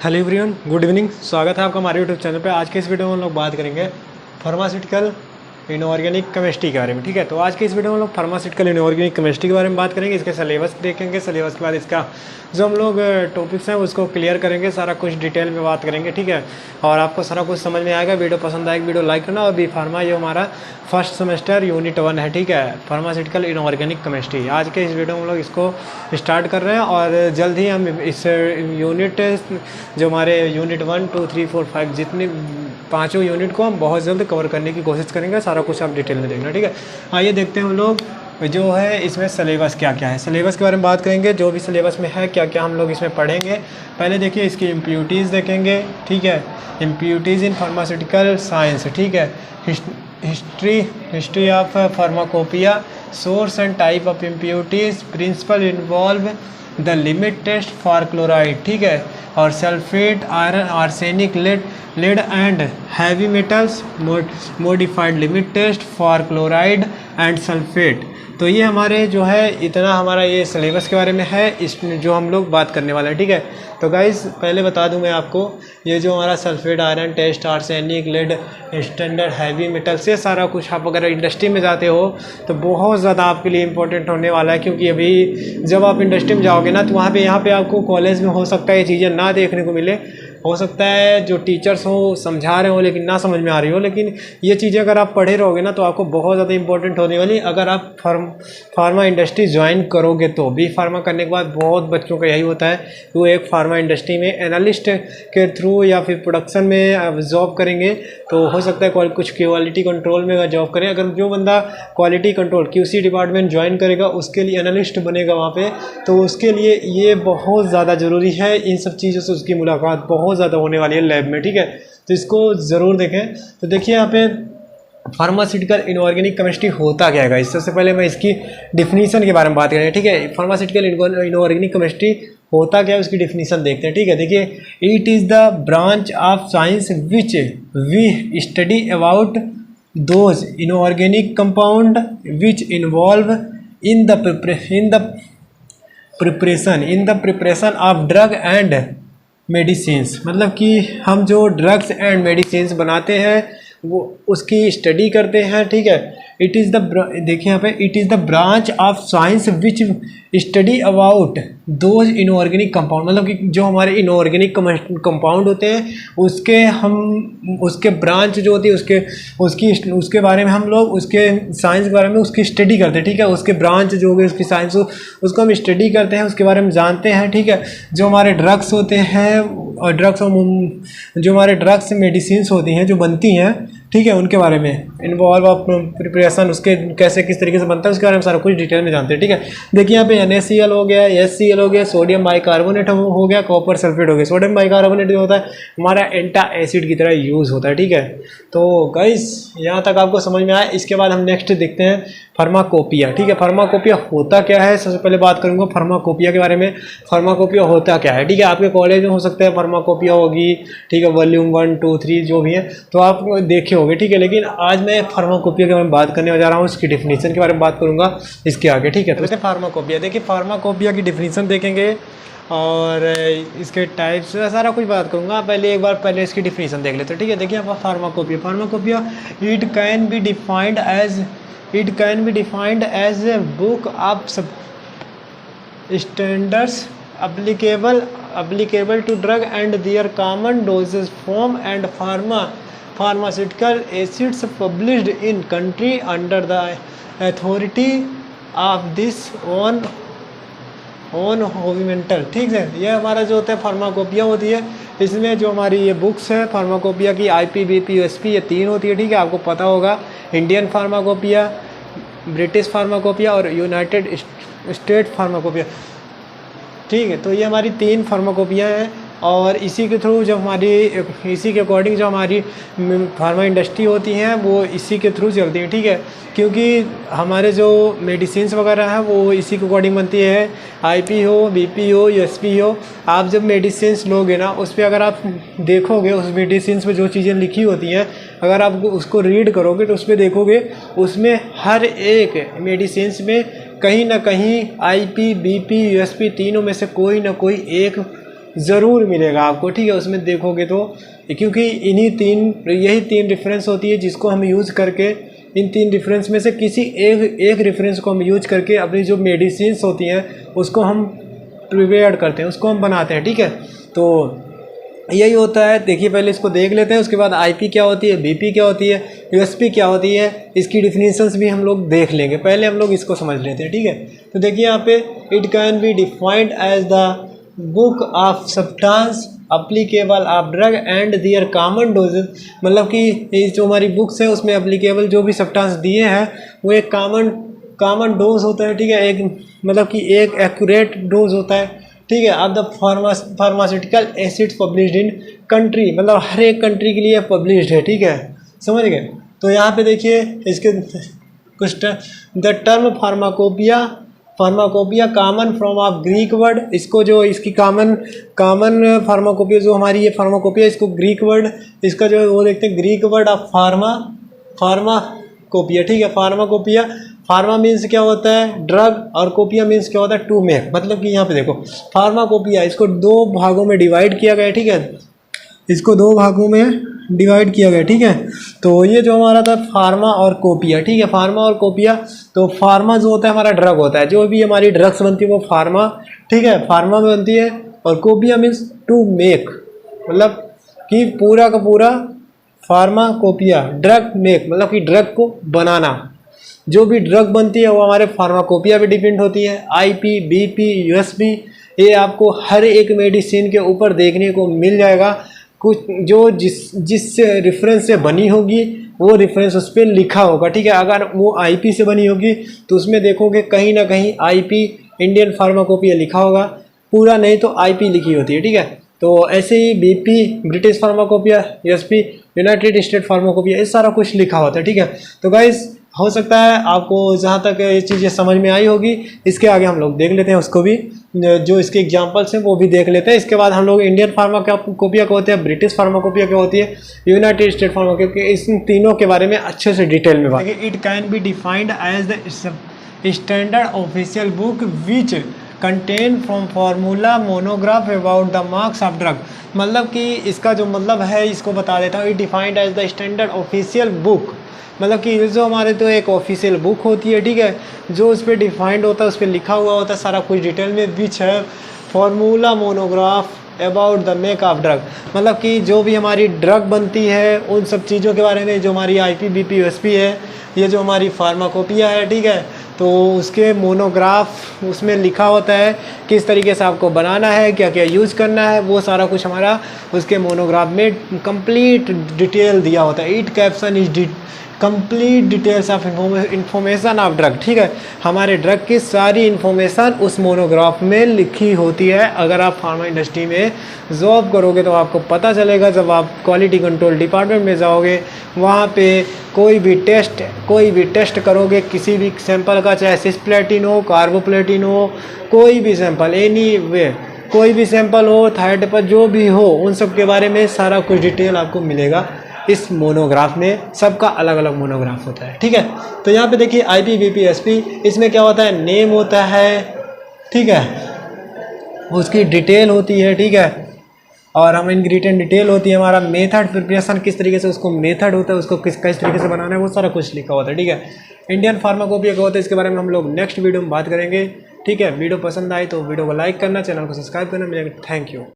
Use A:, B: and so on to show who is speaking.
A: Hello everyone, good evening. स्वागत है आपका हमारे यूट्यूब चैनल पे। आज के इस वीडियो में हम लोग बात करेंगे फार्मास्यूटिकल इनऑर्गेनिक केमिस्ट्री के बारे में। ठीक है, तो आज के इस वीडियो में हम लोग फार्मास्यूटिकल इनऑर्गेनिक केमिस्ट्री के बारे में बात करेंगे। इसके सिलेबस देखेंगे, सिलेबस के बाद इसका जो हम लोग टॉपिक्स हैं उसको क्लियर करेंगे, सारा कुछ डिटेल में बात करेंगे। ठीक है, और आपको सारा कुछ समझ में आएगा। वीडियो पसंद आएगी वीडियो लाइक करना। और बी फार्मा ये हमारा फर्स्ट सेमेस्टर यूनिट 1 है। ठीक है, फार्मास्यूटिकल इनऑर्गेनिक केमिस्ट्री। आज के इस वीडियो में हम लोग इसको स्टार्ट कर रहे हैं और जल्द ही हम इस यूनिट जो हमारे यूनिट 1, 2, 3, 4, 5 जितने पाँचों यूनिट को हम बहुत जल्द कवर करने की कोशिश करेंगे। सारा कुछ आप डिटेल में देखना। ठीक है, आइए देखते हैं हम लोग जो है इसमें सिलेबस क्या क्या है। सिलेबस के बारे में बात करेंगे, जो भी सिलेबस में है क्या क्या हम लोग इसमें पढ़ेंगे। पहले देखिए इसकी इम्प्यूरिटीज़ देखेंगे। ठीक है, इम्प्यूरिटीज़ इन फार्मास्यूटिकल साइंस। ठीक है, history of pharmacopoeia, source and type of impurities, principle involve, the limit test for chloride. ठीक है, और sulphate, iron, arsenic, lead and heavy metals, modified limit test for chloride and sulphate. तो ये हमारे जो है इतना हमारा ये सिलेबस के बारे में है, इस जो हम लोग बात करने वाले हैं। ठीक है, तो गाइस पहले बता दूं मैं आपको, ये जो हमारा sulphate, iron test, arsenic, lead, standard heavy metals, ये सारा कुछ आप अगर इंडस्ट्री में जाते हो तो बहुत ज़्यादा आपके लिए इंपॉर्टेंट होने वाला है। क्योंकि अभी जब आप इंडस्ट्री में जाओगे ना तो वहाँ पे यहाँ पे आपको कॉलेज में हो सकता है ये चीज़ें ना देखने को मिले। हो सकता है जो टीचर्स हो समझा रहे हो लेकिन ना समझ में आ रही हो, लेकिन ये चीज़ें अगर आप पढ़े रहोगे ना तो आपको बहुत ज़्यादा इंपॉर्टेंट होने वाली। अगर आप फार्मा इंडस्ट्री ज्वाइन करोगे तो बी फार्मा करने के बाद बहुत बच्चों का यही होता है कि वो एक फार्मा इंडस्ट्री में एनालिस्ट के थ्रू या फिर प्रोडक्शन में जॉब करेंगे। तो हो सकता है कुछ क्वालिटी कंट्रोल में जॉब करें। अगर जो बंदा quality control QC department join करेगा उसके लिए एनालिस्ट बनेगा वहाँ पे, तो उसके लिए ये बहुत ज़्यादा ज़रूरी है। इन सब चीज़ों से उसकी मुलाकात बहुत ज़्यादा होने वाली है लैब में। ठीक है, तो इसको ज़रूर देखें। तो देखिए यहाँ पे फार्मास्यूटिकल इनऑर्गेनिक केमिस्ट्री होता क्या है। इससे पहले मैं इसकी डिफिनीशन के बारे में बात करें। ठीक है, फार्मास्यूटिकल इनऑर्गेनिक केमिस्ट्री होता क्या है उसकी डिफिनीशन देखते हैं। ठीक है, देखिए it is the branch of science which we study about those inorganic compound which involve in the preparation of drug and medicines. मतलब कि हम जो ड्रग्स एंड मेडिसिन्स बनाते हैं वो उसकी स्टडी करते हैं। ठीक है, इट इज़ द देखिए यहाँ पे it is the branch of science which study about those inorganic compound. मतलब कि जो हमारे इनऑर्गेनिक कंपाउंड होते हैं उसके ब्रांच जो होती है उसके बारे में हम लोग उसके साइंस के बारे में उसकी स्टडी करते हैं। ठीक है, उसके ब्रांच जो होगी उसकी साइंस उसको हम स्टडी करते हैं, उसके बारे में जानते हैं। ठीक है, जो हमारे ड्रग्स होते हैं और जो हमारे ड्रग्स मेडिसिन्स होती हैं जो बनती हैं, ठीक है, उनके बारे में इन्वॉल्व ऑफ प्रिपरेशन, उसके कैसे किस तरीके से बनता है उसके बारे में सारा कुछ डिटेल में जानते हैं। ठीक है, देखिए यहाँ पे NaCl हो गया, HCl हो गया, सोडियम बाइकार्बोनेट हो गया, कॉपर सल्फेट हो गया। सोडियम बाइकार्बोनेट जो होता है हमारा एंटा एसिड की तरह यूज़ होता है। ठीक है, तो गाइस यहाँ तक आपको समझ में आया। इसके बाद हम नेक्स्ट देखते हैं फार्माकोपिया। ठीक है, फार्माकोपिया होता क्या है। सबसे पहले बात करूँगा फार्माकोपिया के बारे में। फार्माकोपिया होता क्या है। ठीक है, आपके कॉलेज में हो सकता है फार्माकोपिया होगी। ठीक है, वॉल्यूम 1, 2, 3 जो भी है तो आप देखे होंगे। ठीक है, लेकिन आज मैं फार्माकोपिया के बारे में बात करने जा रहा हूँ, इसकी डिफिनीशन के बारे में बात करूँगा इसके आगे। ठीक है, तो वैसे फार्माकोपिया देखिए, फार्माकोपिया की डिफिनीशन देखेंगे और इसके टाइप्स सारा कुछ बात करूँगा। पहले इसकी डिफिनीशन देख लेते हैं। ठीक है, देखिए pharmacopoeia it can be defined as a book of standards applicable to drug and their common dosage form and pharmaceutical acids published in country under the authority of this own होविमेंटल। ठीक है, ये हमारा जो होता है फार्माकोपिया होती है। इसमें जो हमारी ये बुक्स है फार्माकोपिया की IPBP USP ये 3 होती है। ठीक है, आपको पता होगा इंडियन फार्माकोपिया, ब्रिटिश फार्माकोपिया और यूनाइटेड स्टेट फार्माकोपिया। ठीक है, तो ये हमारी 3 फार्माकोपिया हैं और इसी के थ्रू इसी के अकॉर्डिंग जो हमारी फार्मा इंडस्ट्री होती हैं वो इसी के थ्रू चलती हैं। ठीक है, क्योंकि हमारे जो मेडिसिन्स वगैरह हैं वो इसी के अकॉर्डिंग बनती है। IP हो, BP हो, USP हो। आप जब मेडिसिन्स लोगे ना उस पर अगर आप देखोगे उस मेडिसिन्स पे जो चीज़ें लिखी होती हैं अगर आप उसको रीड करोगे तो उस पर देखोगे उसमें हर एक मेडिसिन्स में कहीं ना कहीं IP, BP, USP तीनों में से कोई ना कोई एक ज़रूर मिलेगा आपको, ठीक है। उसमें देखोगे तो, क्योंकि यही तीन रेफरेंस होती है जिसको हम यूज़ करके, इन तीन रेफरेंस में से किसी एक रेफरेंस को हम यूज करके अपनी जो मेडिसिन्स होती हैं उसको हम प्रिपेयर करते हैं, उसको हम बनाते हैं, ठीक है। तो यही होता है। देखिए पहले इसको देख लेते हैं, उसके बाद आईपी क्या होती है, बीपी क्या होती है, यूएसपी क्या होती है, इसकी डिफिनीशंस भी हम लोग देख लेंगे। पहले हम लोग इसको समझ लेते हैं, ठीक है। तो देखिए यहाँ पे it can be defined as the book of substance applicable of drug and their common dosages, मतलब कि ये जो हमारी बुक्स है उसमें अप्लीकेबल जो भी सब्सटेंस दिए हैं वो एक कॉमन डोज होता है, ठीक है। एक मतलब कि एक एक्यूरेट डोज होता है, ठीक है। अब the pharmaceutical acids published in country, मतलब हर एक कंट्री के लिए पब्लिश्ड है, ठीक है, समझ गए। तो यहाँ पे देखिए इसके कुछ the term pharmacopoeia common from of Greek word, इसको जो इसकी कॉमन फार्माकोपिया जो हमारी ये फार्माकोपिया, इसको ग्रीक वर्ड, इसका जो वो देखते हैं ग्रीक वर्ड ऑफ फार्माकोपिया, ठीक है। फार्माकोपिया, फार्मा मीन्स क्या होता है ड्रग, और कोपिया मीन्स क्या होता है टू मेक, मतलब कि यहाँ पे देखो फार्माकोपिया इसको दो भागों में डिवाइड किया गया है, ठीक है। इसको दो भागों में डिवाइड किया गया, ठीक है। तो ये जो हमारा था फार्मा और कोपिया, ठीक है। फार्मा और कोपिया, तो फार्मा जो होता है हमारा ड्रग होता है, जो भी हमारी ड्रग्स बनती है वो फार्मा, ठीक है, फार्मा में बनती है। और कोपिया मीन्स टू मेक, मतलब कि पूरा का पूरा फार्मा कोपिया ड्रग मेक, मतलब कि ड्रग को बनाना। जो भी ड्रग बनती है वो हमारे फार्माकोपिया पे डिपेंड होती है। आईपी, बीपी, यूएसपी, ये आपको हर एक मेडिसिन के ऊपर देखने को मिल जाएगा। कुछ जो जिस रेफरेंस से बनी होगी वो रेफरेंस उस पर लिखा होगा, ठीक है। अगर वो आईपी से बनी होगी तो उसमें देखोगे कहीं ना कहीं आईपी इंडियन फार्माकोपिया लिखा होगा, पूरा नहीं तो आईपी लिखी होती है, ठीक है। तो ऐसे ही BP British pharmacopoeia, USP United State pharmacopoeia, ये सारा कुछ लिखा होता है, ठीक है। तो गाइस हो सकता है आपको जहाँ तक ये चीज़ें समझ में आई होगी, इसके आगे हम लोग देख लेते हैं उसको भी, जो इसके एग्जांपल्स हैं वो भी देख लेते हैं। इसके बाद हम लोग इंडियन फार्माकोपिया क्या होती है, ब्रिटिश फार्माकोपिया क्या होती है, यूनाइटेड स्टेट फार्माकोपिया, इन तीनों के बारे में अच्छे से डिटेल में बात। It can be defined as the standard official book which contain from formula monograph about the marks of drug, मतलब कि इसका जो मतलब है इसको बता देता हूँ। It defined as the standard official book, मतलब कि जो हमारे तो एक ऑफिशियल बुक होती है, ठीक है, जो उस पर डिफाइंड होता है, उस पर लिखा हुआ होता है सारा कुछ डिटेल में, विच है formula monograph about the make of drug, मतलब कि जो भी हमारी ड्रग बनती है उन सब चीज़ों के बारे में, जो हमारी आईपी, बीपी, यूएसपी है, ये जो हमारी फार्माकोपिया है, ठीक है, तो उसके मोनोग्राफ उसमें लिखा होता है किस तरीके से आपको बनाना है, क्या क्या यूज़ करना है, वो सारा कुछ हमारा उसके मोनोग्राफ में कंप्लीट डिटेल दिया होता है। It caption is complete details of information of drug, ठीक है, हमारे ड्रग की सारी इन्फॉर्मेशन उस मोनोग्राफ में लिखी होती है। अगर आप फार्मा इंडस्ट्री में जॉब करोगे तो आपको पता चलेगा, जब आप क्वालिटी कंट्रोल डिपार्टमेंट में जाओगे, वहाँ पे कोई भी टेस्ट करोगे किसी भी सैंपल का, चाहे सिस्प्लेटिन हो, कार्बोप्लेटिन हो, कोई भी सैंपल, एनी वे कोई भी सैंपल हो, थायराइड पर जो भी हो, उन सब के बारे में सारा कुछ डिटेल आपको मिलेगा इस मोनोग्राफ में। सबका अलग अलग मोनोग्राफ होता है, ठीक है। तो यहाँ पे देखिए आईपी, बीपी, एसपी, इसमें क्या होता है नेम होता है, ठीक है, उसकी डिटेल होती है, ठीक है, और हम इंग्रेडिएंट डिटेल होती है, हमारा मेथड प्रिपरेशन किस तरीके से उसको मेथड होता है, उसको किस तरीके से बनाना है, वो सारा कुछ लिखा होता है, ठीक है। इंडियन फार्माकोपिया क्या होता है इसके बारे में हम लोग नेक्स्ट वीडियो में बात करेंगे, ठीक है। वीडियो पसंद आई तो वीडियो को लाइक करना, चैनल को सब्सक्राइब करना। मिलेगा, थैंक यू।